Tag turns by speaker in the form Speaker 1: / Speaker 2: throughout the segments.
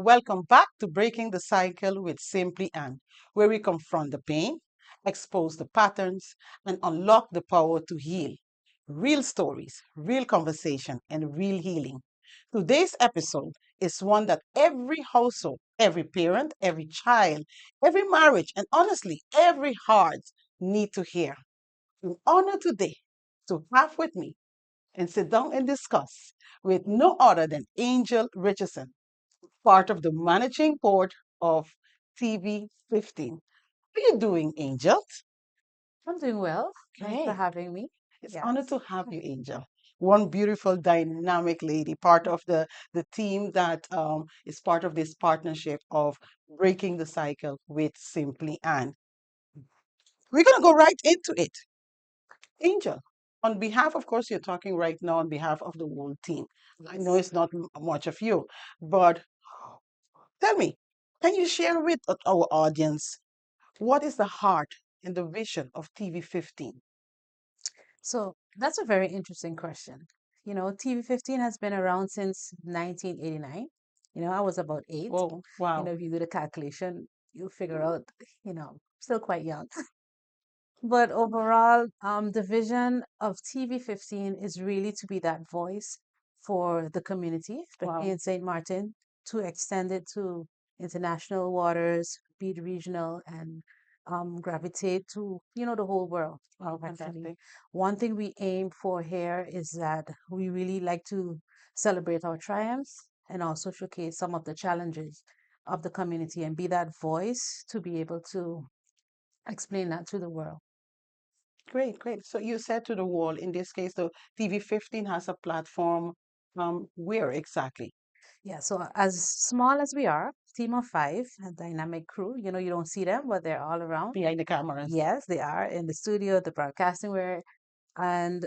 Speaker 1: welcome back to Breaking the Cycle with Simply Ann, where we confront the pain, expose the patterns, and unlock the power to heal. Real stories, real conversation, and real healing. Today's episode is one that every household, every parent, every child, every marriage, and honestly, every heart need to hear. In honor today to have with me and sit down and discuss with no other than Angel Richardson, part of the managing board of TV15. How are you doing, Angel?
Speaker 2: I'm doing well. Thanks for
Speaker 1: Okay,
Speaker 2: having me.
Speaker 1: it's honored
Speaker 2: Yes.
Speaker 1: to have you, Angel. One beautiful, dynamic lady, part of the team that is part of this partnership of breaking the cycle with Simply Ann. We're gonna go right into it. Angel, on behalf, of course, you're talking right now on behalf of the whole team. I know
Speaker 2: Yes.
Speaker 1: it's not much of you, but tell me, can you share with our audience what is the heart and the vision of TV15?
Speaker 2: So that's a very interesting question. TV15 has been around since 1989. I was about eight.
Speaker 1: Oh, wow.
Speaker 2: If you do the calculation, you figure out, still quite young. But overall, the vision of TV15 is really to be that voice for the community, especially
Speaker 1: Wow.
Speaker 2: in St. Martin, to extend it to international waters, be it regional, and gravitate to, the whole world,
Speaker 1: Wow,
Speaker 2: actually.
Speaker 1: fantastic.
Speaker 2: One thing we aim for here is that we really like to celebrate our triumphs and also showcase some of the challenges of the community and be that voice to be able to explain that to the world.
Speaker 1: Great, great. So you said to the wall, in this case, the TV15 has a platform. Where exactly?
Speaker 2: Yeah, so as small as we are, team of five, a dynamic crew, you don't see them, but they're all around.
Speaker 1: Behind the cameras.
Speaker 2: Yes, they are in the studio, the broadcasting where, and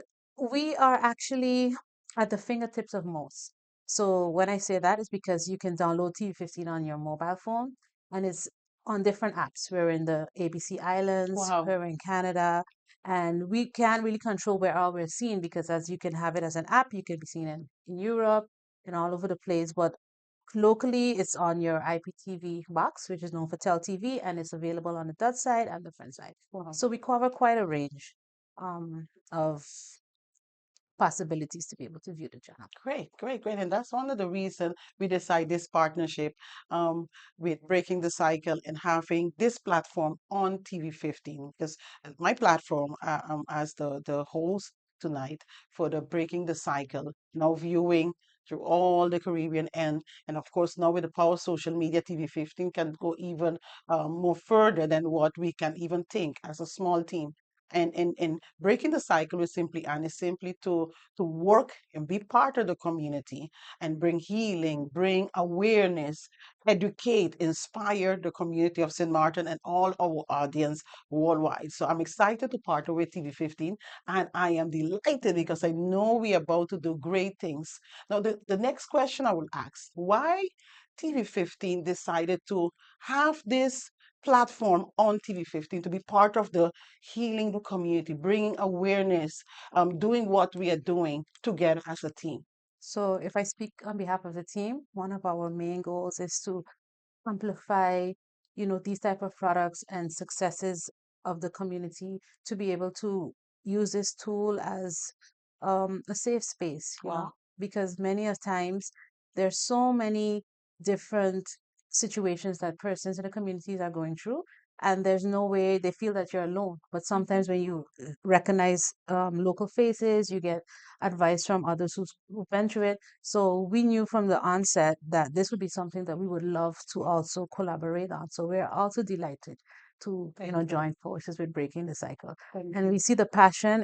Speaker 2: we are actually at the fingertips of most. So when I say that, it's because you can download TV15 on your mobile phone and it's on different apps. We're in the ABC Islands,
Speaker 1: Wow.
Speaker 2: we're in Canada, and we can't really control where all we're seen because as you can have it as an app, you can be seen in Europe and all over the place. But locally, it's on your IPTV box, which is known for Tel TV, and it's available on the Dutch side and the French side.
Speaker 1: Wow.
Speaker 2: So we cover quite a range of possibilities to be able to view the channel.
Speaker 1: Great, great, great. And that's one of the reasons we decide this partnership um, with Breaking the Cycle and having this platform on TV15. Because my platform, as the host tonight for the Breaking the Cycle, now viewing through all the Caribbean and of course now with the power of social media, TV15 can go even more further than what we can even think as a small team. And breaking the cycle is simply and is simply to work and be part of the community and bring healing, bring awareness, educate, inspire the community of St. Martin and all our audience worldwide. So I'm excited to partner with TV15 and I am delighted because I know we're about to do great things. Now, the next question I will ask, why TV15 decided to have this platform on TV15 to be part of the healing the community, bringing awareness, doing what we are doing together as a team.
Speaker 2: So if I speak on behalf of the team, one of our main goals is to amplify, these type of products and successes of the community to be able to use this tool as a safe space,
Speaker 1: Wow.
Speaker 2: because many of times there's so many different situations that persons in the communities are going through, and there's no way they feel that you're alone. But sometimes when you recognize local faces, you get advice from others who've been through it. So we knew from the onset that this would be something that we would love to also collaborate on. So we're also delighted to,
Speaker 1: Thank you.
Speaker 2: join forces with breaking the cycle.
Speaker 1: Thank
Speaker 2: And
Speaker 1: you.
Speaker 2: we see the passion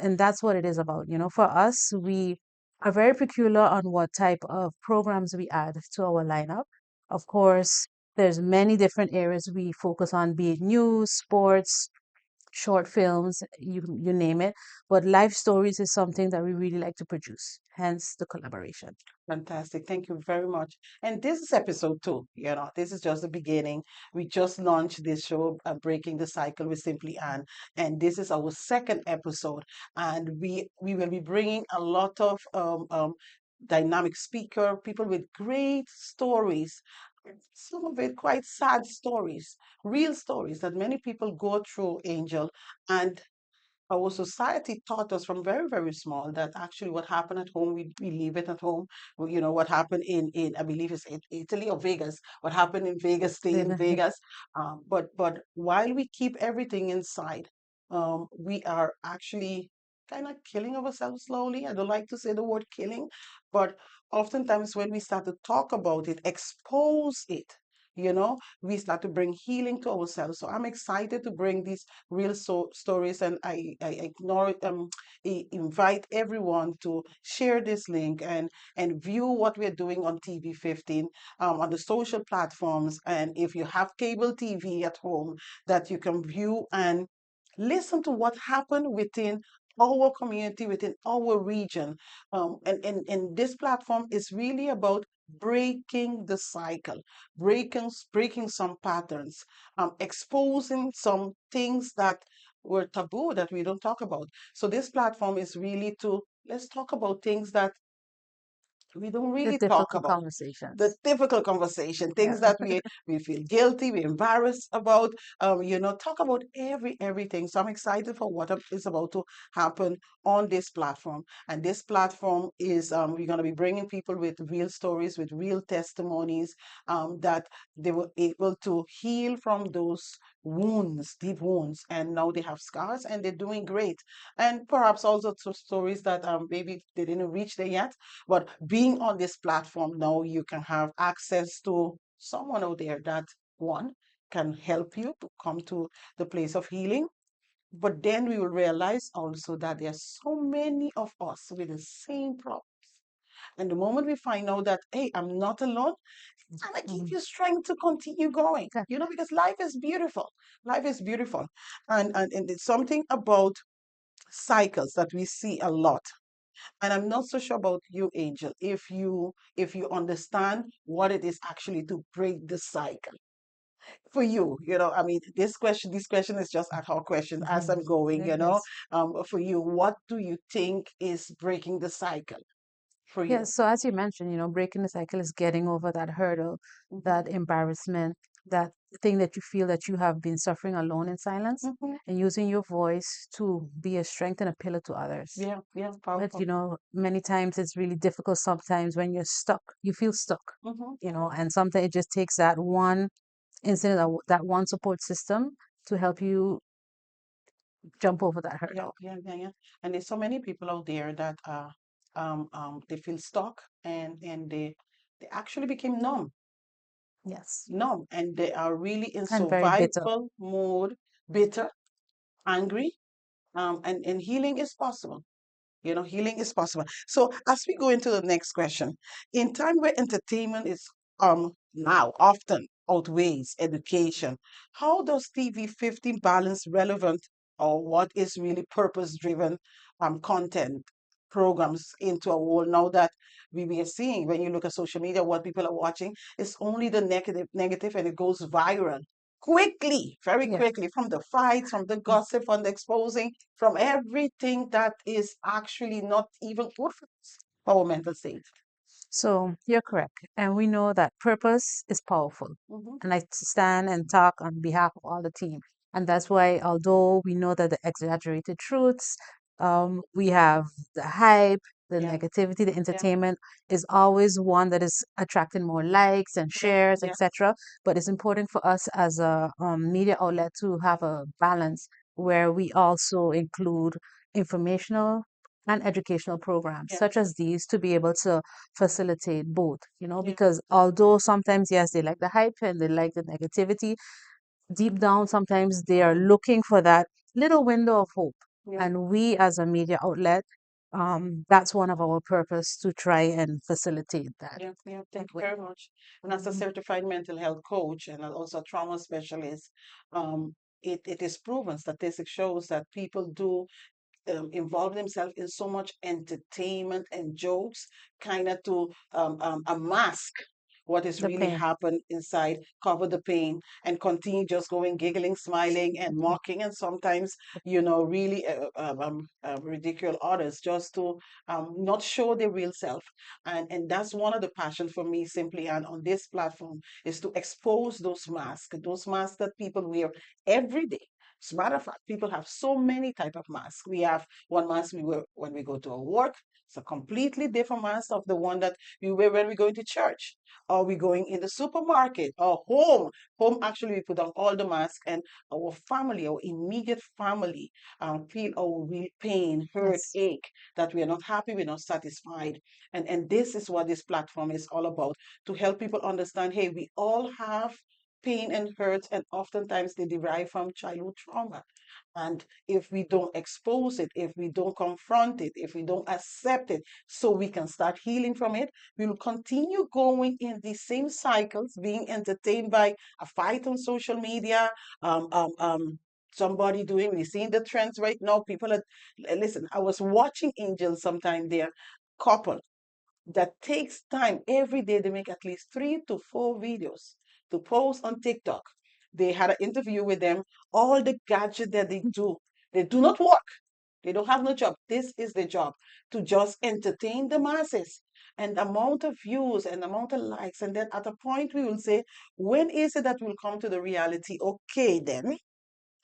Speaker 2: and that's what it is about. For us, we are very peculiar on what type of programs we add to our lineup. Of course, there's many different areas we focus on, be it news, sports, short films, you name it. But life stories is something that we really like to produce, hence the collaboration.
Speaker 1: Fantastic. Thank you very much. And this is episode 2. This is just the beginning. We just launched this show, Breaking the Cycle with Simply Ann. And this is our second episode. And we will be bringing a lot of dynamic speaker, people with great stories, some of it quite sad stories, real stories that many people go through, Angel. And our society taught us from very, very small that actually what happened at home, we leave it at home. Well, you know, what happened in I believe it's in Italy or Vegas, what happened in Vegas, stay in Vegas. But while we keep everything inside, we are actually kind of killing ourselves slowly. I don't like to say the word killing, but oftentimes when we start to talk about it, expose it, we start to bring healing to ourselves. So I'm excited to bring these real stories, and I ignore invite everyone to share this link and view what we're doing on TV15, on the social platforms. And if you have cable TV at home, that you can view and listen to what happened within our community, within our region. And this platform is really about breaking the cycle, breaking some patterns, exposing some things that were taboo that we don't talk about. So this platform is really to let's talk about things that we don't
Speaker 2: The
Speaker 1: really talk
Speaker 2: difficult
Speaker 1: about, the
Speaker 2: conversations.
Speaker 1: difficult conversation,
Speaker 2: Yeah.
Speaker 1: things that we feel guilty, we're embarrassed about. Talk about everything. So I'm excited for what is about to happen on this platform. And this platform is we're going to be bringing people with real stories, with real testimonies, that they were able to heal from those wounds, deep wounds, and now they have scars and they're doing great. And perhaps also stories that maybe they didn't reach there yet, but being on this platform now, you can have access to someone out there that, one, can help you to come to the place of healing. But then we will realize also that there are so many of us with the same problems. And the moment we find out that, hey, I'm not alone, it's gonna give
Speaker 2: Mhm.
Speaker 1: you strength to continue going.
Speaker 2: Okay.
Speaker 1: Because life is beautiful. Life is beautiful. And it's something about cycles that we see a lot. And I'm not so sure about you, Angel, if you understand what it is actually to break the cycle. For you, I mean, this question is just ad hoc question as I'm going,
Speaker 2: Yes.
Speaker 1: for you, what do you think is breaking the cycle for you?
Speaker 2: Yes. So as you mentioned, breaking the cycle is getting over that hurdle,
Speaker 1: Hmm.
Speaker 2: that embarrassment, that thing that you feel that you have been suffering alone in silence,
Speaker 1: Hmm.
Speaker 2: and using your voice to be a strength and a pillar to others.
Speaker 1: Yeah, yeah,
Speaker 2: But
Speaker 1: powerful.
Speaker 2: many times it's really difficult sometimes when you're stuck. You feel stuck,
Speaker 1: Hmm.
Speaker 2: and sometimes it just takes that one incident, that one support system to help you jump over that
Speaker 1: Yeah,
Speaker 2: hurdle.
Speaker 1: yeah, yeah, yeah. And there's so many people out there that they feel stuck, and they actually became
Speaker 2: Yes.
Speaker 1: numb, and they are really in
Speaker 2: And very bitter.
Speaker 1: survival mode, bitter, angry, and healing is possible. Healing is possible. So as we go into the next question, in time where entertainment is now often outweighs education, how does TV15 balance relevant or what is really purpose-driven content programs into a world now that we are seeing when you look at social media, what people are watching is only the negative, and it goes viral quickly, very
Speaker 2: Yeah.
Speaker 1: quickly, from the fights, from the gossip, from the exposing, from everything that is actually not even good for us, our mental state.
Speaker 2: So you're correct. And we know that purpose is powerful.
Speaker 1: Hmm.
Speaker 2: And I stand and talk on behalf of all the team. And that's why, although we know that the exaggerated truths, we have the hype, the
Speaker 1: Yeah,
Speaker 2: negativity, the
Speaker 1: yeah,
Speaker 2: entertainment is always one that is attracting more likes and
Speaker 1: yeah,
Speaker 2: shares,
Speaker 1: yeah,
Speaker 2: etc. But it's important for us as a media outlet to have a balance where we also include informational and educational programs
Speaker 1: yeah,
Speaker 2: such as these to be able to facilitate both,
Speaker 1: yeah,
Speaker 2: because although sometimes, yes, they like the hype and they like the negativity, deep down, sometimes they are looking for that little window of hope.
Speaker 1: yeah.
Speaker 2: And we, as a media outlet, that's one of our purpose to try and facilitate that
Speaker 1: Yeah, yeah,
Speaker 2: that
Speaker 1: thank you
Speaker 2: way.
Speaker 1: very much. And as a
Speaker 2: Mhm.
Speaker 1: certified mental health coach and also a trauma specialist, it is proven, statistics shows that people do involve themselves in so much entertainment and jokes, kind of to a mask what is
Speaker 2: The
Speaker 1: really
Speaker 2: pain.
Speaker 1: happened inside, cover the pain, and continue just going giggling, smiling, and mocking, and sometimes, really ridicule others just to not show their real self. And that's one of the passion for me, simply, and on this platform, is to expose those masks that people wear every day. As a matter of fact, people have so many type of masks. We have one mask we wear when we go to our work. It's a completely different mask of the one that we wear when we go into church, or we going in the supermarket, or home. Home, actually, we put on all the masks, and our family, our immediate family, feel our real pain, hurt,
Speaker 2: Yes.
Speaker 1: ache, that we are not happy, we're not satisfied. And this is what this platform is all about, to help people understand, hey, we all have pain and hurts, and oftentimes they derive from childhood trauma. And if we don't expose it, if we don't confront it, if we don't accept it, so we can start healing from it, we will continue going in these same cycles, being entertained by a fight on social media, um, um, um, somebody doing, we're seeing the trends right now. People are, listen, I was watching Angel sometime there, couple that takes time every day. They make at least 3 to 4 videos to post on TikTok. They had an interview with them. All the gadget that they do not work. They don't have no job. This is the job, to just entertain the masses. And the amount of views and the amount of likes. And then at a point we will say, when is it that we'll come to the reality? Okay, then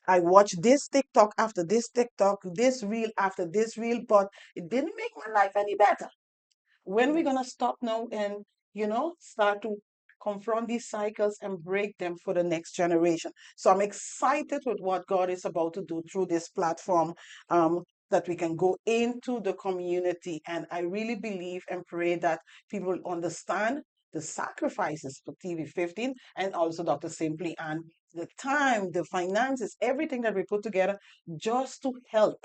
Speaker 1: I watched this TikTok after this TikTok, this reel after this reel, but it didn't make my life any better. When we're gonna stop now and start to confront these cycles and break them for the next generation? So I'm excited with what God is about to do through this platform, that we can go into the community. And I really believe and pray that people will understand the sacrifices for TV15, and also Dr. Simply, and the time, the finances, everything that we put together just to help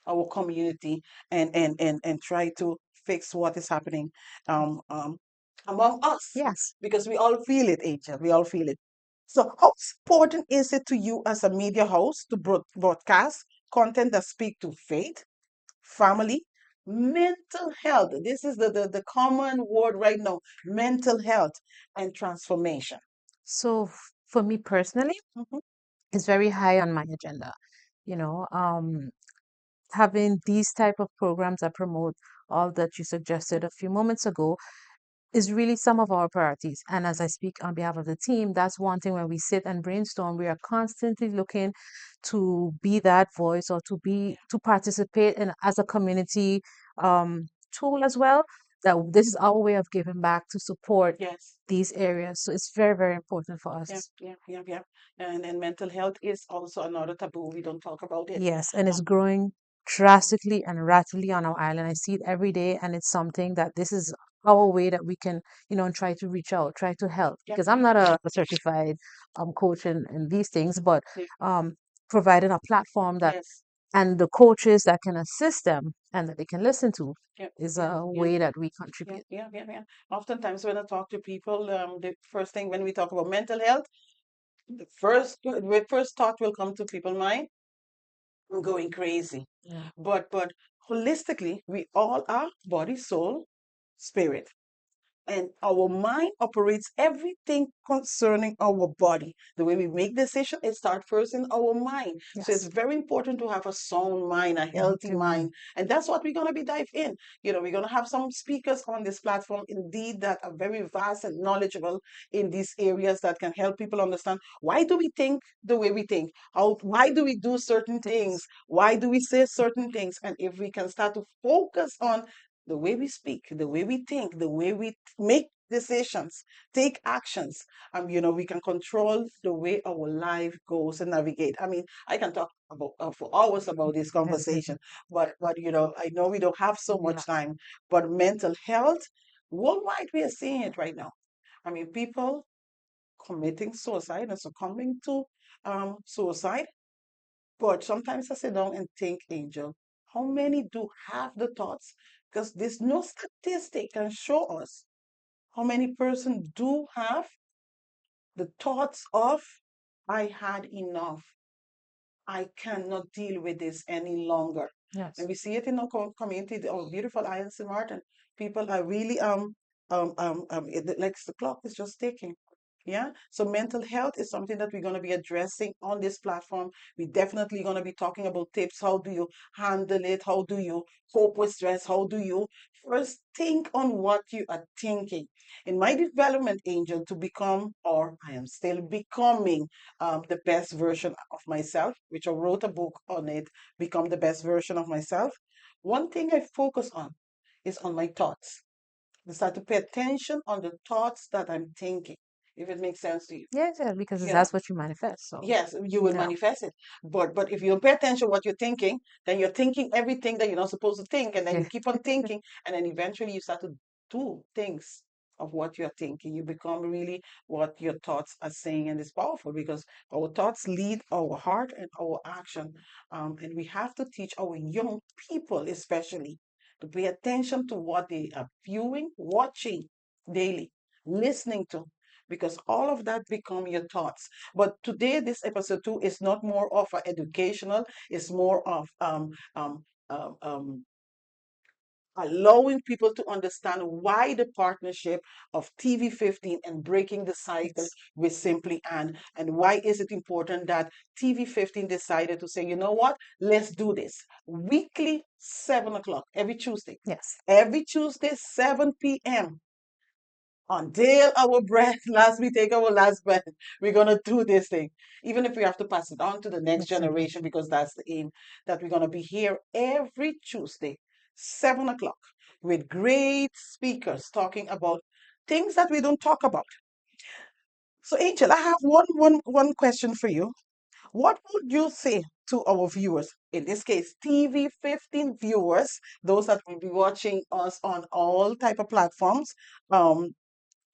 Speaker 1: our community, and try to fix what is happening among us,
Speaker 2: Yes.
Speaker 1: because we all feel it, Angel. We all feel it. So, how important is it to you as a media host to broadcast content that speak to faith, family, mental health? This is the common word right now: mental health and transformation.
Speaker 2: So for me personally,
Speaker 1: Mhm.
Speaker 2: it's very high on my agenda. You know, having these type of programs that promote all that you suggested a few moments ago is really some of our priorities. And as I speak on behalf of the team, that's one thing when we sit and brainstorm, we are constantly looking to be that voice, or to participate in as a community tool as well. That this is our way of giving back to support
Speaker 1: Yes.
Speaker 2: these areas. So it's very, very important for
Speaker 1: Yeah,
Speaker 2: us.
Speaker 1: yeah, yeah, yeah. And mental health is also another taboo. We don't talk about it.
Speaker 2: Yes, and it's
Speaker 1: Um,
Speaker 2: growing drastically and rapidly on our island. I see it every day, and it's something that this is our way that we can, try to reach out, try to help.
Speaker 1: yeah,
Speaker 2: Because I'm not a certified coach in these things, but
Speaker 1: yeah,
Speaker 2: um, providing a platform that
Speaker 1: yes,
Speaker 2: and the coaches that can assist them and that they can listen to
Speaker 1: yeah,
Speaker 2: is
Speaker 1: yeah,
Speaker 2: a
Speaker 1: yeah.
Speaker 2: way that we
Speaker 1: Yeah,
Speaker 2: contribute.
Speaker 1: yeah, yeah, yeah. Oftentimes, when I talk to people, the first thing when we talk about mental health, the first thought will come to people's mind: I'm going crazy.
Speaker 2: Yeah.
Speaker 1: But holistically, we all are body, soul, spirit. And our mind operates everything concerning our body. The way we make decisions, it starts first in our mind. So it's
Speaker 2: Yes.
Speaker 1: very important to have a sound mind, a
Speaker 2: Yeah.
Speaker 1: healthy mind. And that's what we're going to be dive in. We're going to have some speakers on this platform, indeed, that are very vast and knowledgeable in these areas, that can help people understand, why do we think the way we think? Why do we do certain things?
Speaker 2: Things.
Speaker 1: Why do we say certain things? And if we can start to focus on the way we speak, the way we think, the way we make decisions, take actions, we can control the way our life goes and navigate. I mean, I can talk about for hours about this conversation, but I know we don't have so
Speaker 2: Yeah.
Speaker 1: much time. But mental health, worldwide, we are seeing it right now. I mean, people committing suicide and succumbing to suicide. But sometimes I sit down and think, Angel, how many do have the thoughts? Because there's no statistic can show us how many persons do have the thoughts of, I had enough. I cannot deal with this any longer. And
Speaker 2: Yes.
Speaker 1: we see it in our community, our beautiful island, St. Martin. People are really like the clock is just ticking. Yeah. So mental health is something that we're going to be addressing on this platform. We're definitely going to be talking about tips. How do you handle it? How do you cope with stress? How do you first think on what you are thinking? In my development angel to become, or I am still becoming, the best version of myself, which I wrote a book on it, become the best version of myself. One thing I focus on is on my thoughts. I start to pay attention on the thoughts that I'm thinking, if it makes sense to you.
Speaker 2: Yes, yeah, because
Speaker 1: You know?
Speaker 2: that's what you manifest. So,
Speaker 1: Yes, you will
Speaker 2: yeah.
Speaker 1: manifest it. But if you don't pay attention to what you're thinking, then you're thinking everything that you're not supposed to think, and then
Speaker 2: Yeah.
Speaker 1: you keep on thinking, and then eventually you start to do things of what you're thinking. You become really what your thoughts are saying, and it's powerful because our thoughts lead our heart and our action. And we have to teach our young people, especially, to pay attention to what they are viewing, watching daily, listening to, because all of that become your thoughts. But today, this episode 2 is not more of a educational, it's more of allowing people to understand why the partnership of TV15 and breaking the cycle
Speaker 2: Yes.
Speaker 1: with Simply and why is it important that TV15 decided to say, you know what, let's do this weekly 7 o'clock every Tuesday.
Speaker 2: Yes.
Speaker 1: Every Tuesday, 7 p.m. Until our breath, last we take our last breath, we're gonna do this thing. Even if we have to pass it on to the next
Speaker 2: Next
Speaker 1: generation,
Speaker 2: generation.
Speaker 1: because that's the aim, that we're gonna be here every Tuesday, 7 o'clock, with great speakers talking about things that we don't talk about. So, Angel, I have one question for you. What would you say to our viewers, in this case, TV15 viewers, those that will be watching us on all type of platforms, um,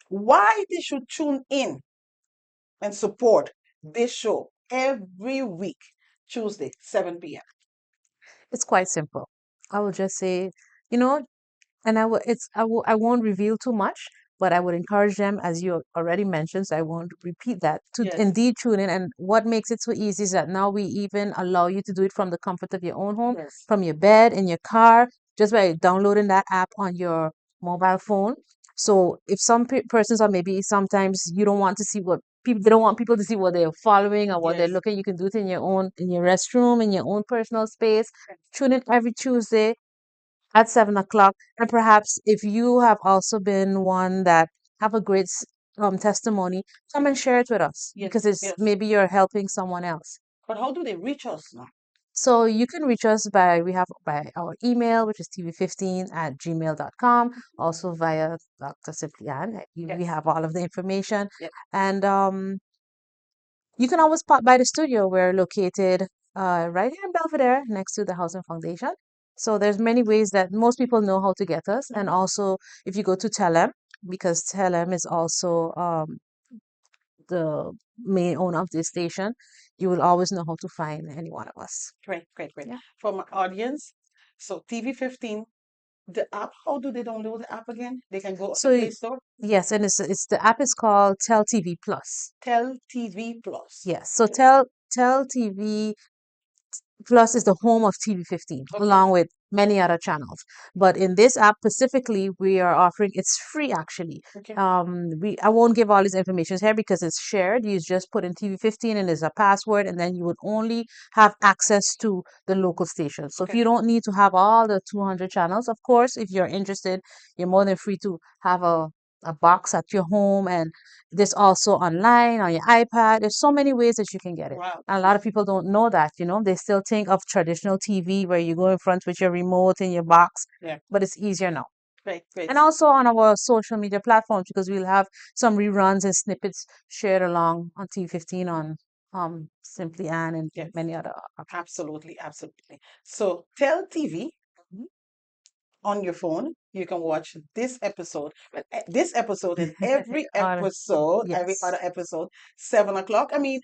Speaker 1: why they should tune in and support this show every week, Tuesday, 7 p.m.
Speaker 2: It's quite simple. I will just say, you know, and I won't reveal too much, but I would encourage them, as you already mentioned, so I won't repeat that, to
Speaker 1: Yes,
Speaker 2: indeed tune in. And what makes it so easy is that now we even allow you to do it from the comfort of your own home,
Speaker 1: yes,
Speaker 2: from your bed, in your car, just by downloading that app on your mobile phone. So if some persons, or maybe sometimes you don't want to see what people, they don't want people to see what they're following or what they're
Speaker 1: yes.
Speaker 2: looking, you can do it in your own, in your restroom, in your own personal space. Tune in every Tuesday at 7 o'clock. And perhaps if you have also been one that have a great testimony, come and share it with us,
Speaker 1: Yes,
Speaker 2: because it's
Speaker 1: yes.
Speaker 2: maybe you're helping someone else.
Speaker 1: But how do they reach us now?
Speaker 2: So you can reach us by, we have by our email, which is tv15@gmail.com, also via Dr. Ciprian. We
Speaker 1: Yes,
Speaker 2: have all of the information.
Speaker 1: yes.
Speaker 2: And you can always pop by the studio. We're located right here in Belvedere, next to the Housing Foundation. So there's many ways that most people know how to get us. And
Speaker 1: Mhm.
Speaker 2: also, if you go to Telem, because Telem is also the main owner of this station, you will always know how to find any one of us.
Speaker 1: Great, great, great.
Speaker 2: Yeah.
Speaker 1: For my audience, so TV15, the app, how do they download the app again? They can go on the
Speaker 2: So
Speaker 1: Play Store,
Speaker 2: yes, and it's the app is called Tell TV Plus.
Speaker 1: Tell TV Plus.
Speaker 2: Yes. So Tell TV Plus is the home of TV15,
Speaker 1: Okay,
Speaker 2: along with many other channels. But in this app specifically, we are offering, it's free actually.
Speaker 1: okay,
Speaker 2: I won't give all these information here because it's shared. You just put in TV15 and there's a password, and then you would only have access to the local station. So if
Speaker 1: okay.
Speaker 2: you don't need to have all the 200 channels, of course, if you're interested, you're more than free to have a box at your home, and this also online on your iPad. There's so many ways that you can get it.
Speaker 1: Wow.
Speaker 2: And a lot of people don't know that, they still think of traditional TV where you go in front with your remote in your box,
Speaker 1: Yeah,
Speaker 2: but it's easier now.
Speaker 1: great, great.
Speaker 2: And also on our social media platforms, because we'll have some reruns and snippets shared along on T15, on Simply Ann, and
Speaker 1: Yes,
Speaker 2: many other options.
Speaker 1: absolutely, absolutely. So Tell TV
Speaker 2: Mhm.
Speaker 1: on your phone. You can watch this episode, but this episode and every episode, every
Speaker 2: Yes.
Speaker 1: other episode, 7 o'clock. I mean,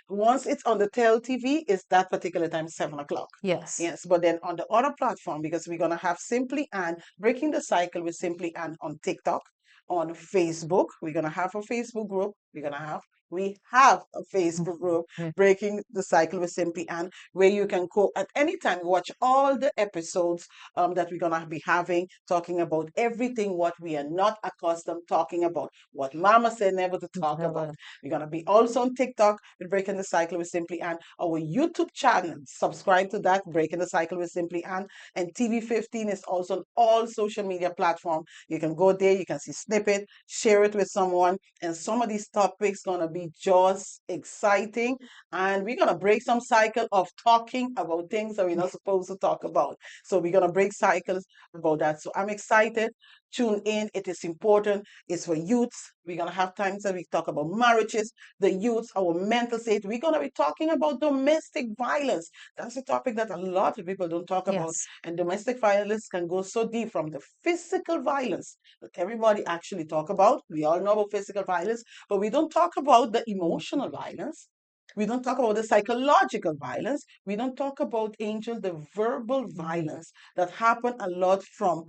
Speaker 1: once it's on the Tell TV, it's that particular time, 7 o'clock.
Speaker 2: Yes.
Speaker 1: Yes, but then on the other platform, because we're gonna have Simply and Breaking the Cycle with Simply and on TikTok, on Facebook, we're gonna have a Facebook group. We're gonna have we have a Facebook
Speaker 2: Mhm.
Speaker 1: group,
Speaker 2: Yeah.
Speaker 1: Breaking the Cycle with Simply Ann, where you can go at any time, watch all the episodes that we're going to be having, talking about everything what we are not accustomed talking about, what Mama said never to talk about.
Speaker 2: Never.
Speaker 1: We're going to be also on TikTok with Breaking the Cycle with Simply Ann, our YouTube channel. Subscribe to that, Breaking the Cycle with Simply Ann. And TV15 is also on all social media platforms. You can go there, you can see snippet, share it with someone. And some of these topics gonna be just exciting. And we're gonna break some cycle of talking about things that we're not supposed to talk about. So we're gonna break cycles about that. So I'm excited. Tune in. It is important. It's for youths. We're gonna have times that we talk about marriages, the youths, our mental state. We're gonna be talking about domestic violence. That's a topic that a lot of people don't talk about.
Speaker 2: Yes.
Speaker 1: And domestic violence can go so deep from the physical violence that everybody actually talk about. We all know about physical violence, but we don't talk about the emotional violence. We don't talk about the psychological violence. We don't talk about, Angel, the verbal
Speaker 2: Mhm.
Speaker 1: violence that happen a lot from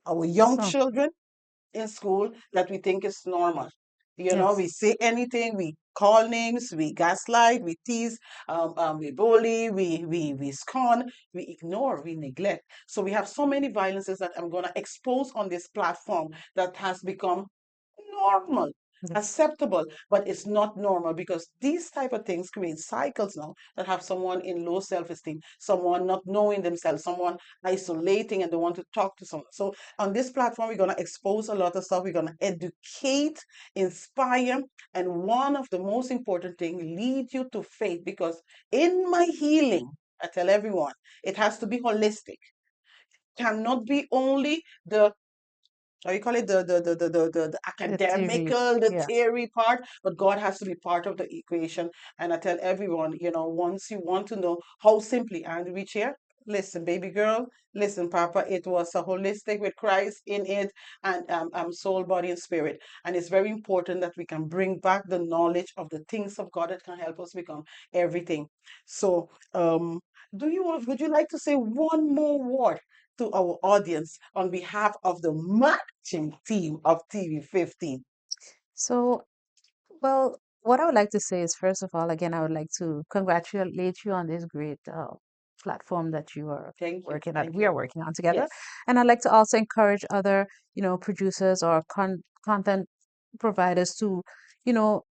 Speaker 1: our young
Speaker 2: So,
Speaker 1: children in school that we think is normal. You know,
Speaker 2: yes.
Speaker 1: we say anything, we call names, we gaslight, we tease, we bully, we scorn, we ignore, we neglect. So we have so many violences that I'm going to expose on this platform that has become normal,
Speaker 2: Yes.
Speaker 1: acceptable, but it's not normal because these type of things create cycles now that have someone in low self-esteem, someone not knowing themselves, someone isolating and they want to talk to someone. So on this platform, we're going to expose a lot of stuff. We're going to educate, inspire, and one of the most important thing, lead you to faith, because in my healing, I tell everyone, it has to be holistic. Cannot be only the, how you call it, the
Speaker 2: The theory.
Speaker 1: academical, the
Speaker 2: Yeah.
Speaker 1: theory part, but God has to be part of the equation. And I tell everyone, once you want to know how simply and reach here, listen, baby girl, listen, Papa, it was a holistic with Christ in it, and soul, body, and spirit. And it's very important that we can bring back the knowledge of the things of God that can help us become everything. So, would you like to say one more word to our audience on behalf of the matching team of TV15?
Speaker 2: So, well, what I would like to say is, first of all, again, I would like to congratulate you on this great platform that you are
Speaker 1: Thank you.
Speaker 2: working on.
Speaker 1: Thank
Speaker 2: We
Speaker 1: you.
Speaker 2: are working on together,
Speaker 1: Yes.
Speaker 2: and I'd like to also encourage other, producers or content providers to, you know,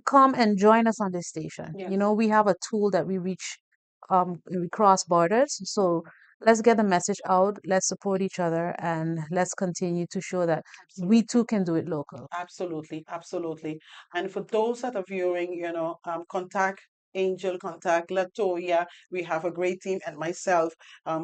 Speaker 2: come and join us on this station.
Speaker 1: Yes.
Speaker 2: We have a tool that we reach, we cross borders. So let's get the message out. Let's support each other, and let's continue to show that we
Speaker 1: Absolutely.
Speaker 2: too can do it local.
Speaker 1: Absolutely, absolutely. And for those that are viewing, contact Angel, contact Latoya. We have a great team, and myself.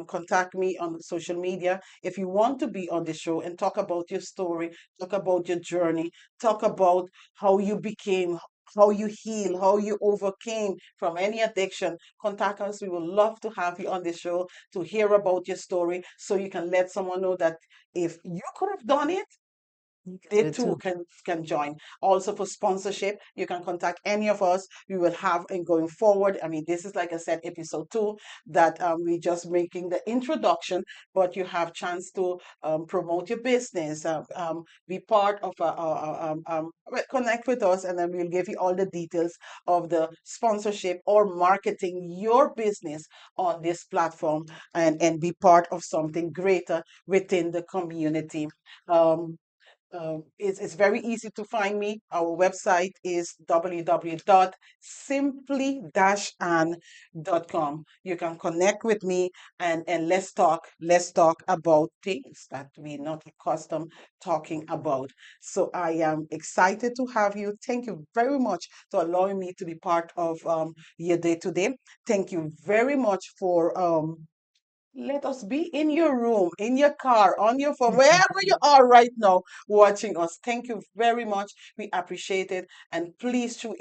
Speaker 1: Contact me on social media if you want to be on the show and talk about your story, talk about your journey, talk about how you became, how you heal, how you overcame from any addiction. Contact us. We would love to have you on the show to hear about your story, so you can let someone know that if you could have done it,
Speaker 2: You can do
Speaker 1: they
Speaker 2: it
Speaker 1: too
Speaker 2: too.
Speaker 1: can join. Also for sponsorship, you can contact any of us. We will have, and going forward, I mean, this is, like I said, episode 2, that we just making the introduction, but you have chance to promote your business, be part of well, connect with us, and then we'll give you all the details of the sponsorship or marketing your business on this platform, and be part of something greater within the community. um, it's very easy to find me. Our website is www.simply-an.com. You can connect with me, and let's talk. Let's talk about things that we're not accustomed talking about. So I am excited to have you. Thank you very much for allowing me to be part of your day today. Thank you very much for let us be in your room, in your car, on your phone, wherever you are right now watching us. Thank you very much. We appreciate it. And please tune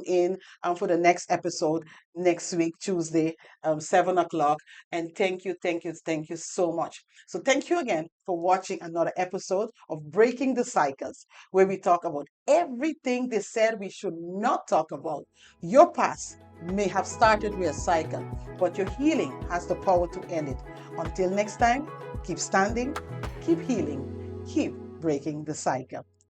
Speaker 1: in for the next episode next week, Tuesday, 7 o'clock. And thank you so much. So thank you again for watching another episode of Breaking the Cycles, where we talk about everything they said we should not talk about. Your past may have started with a cycle, but your healing has the power to end it. Until next time, keep standing, keep healing, keep breaking the cycle.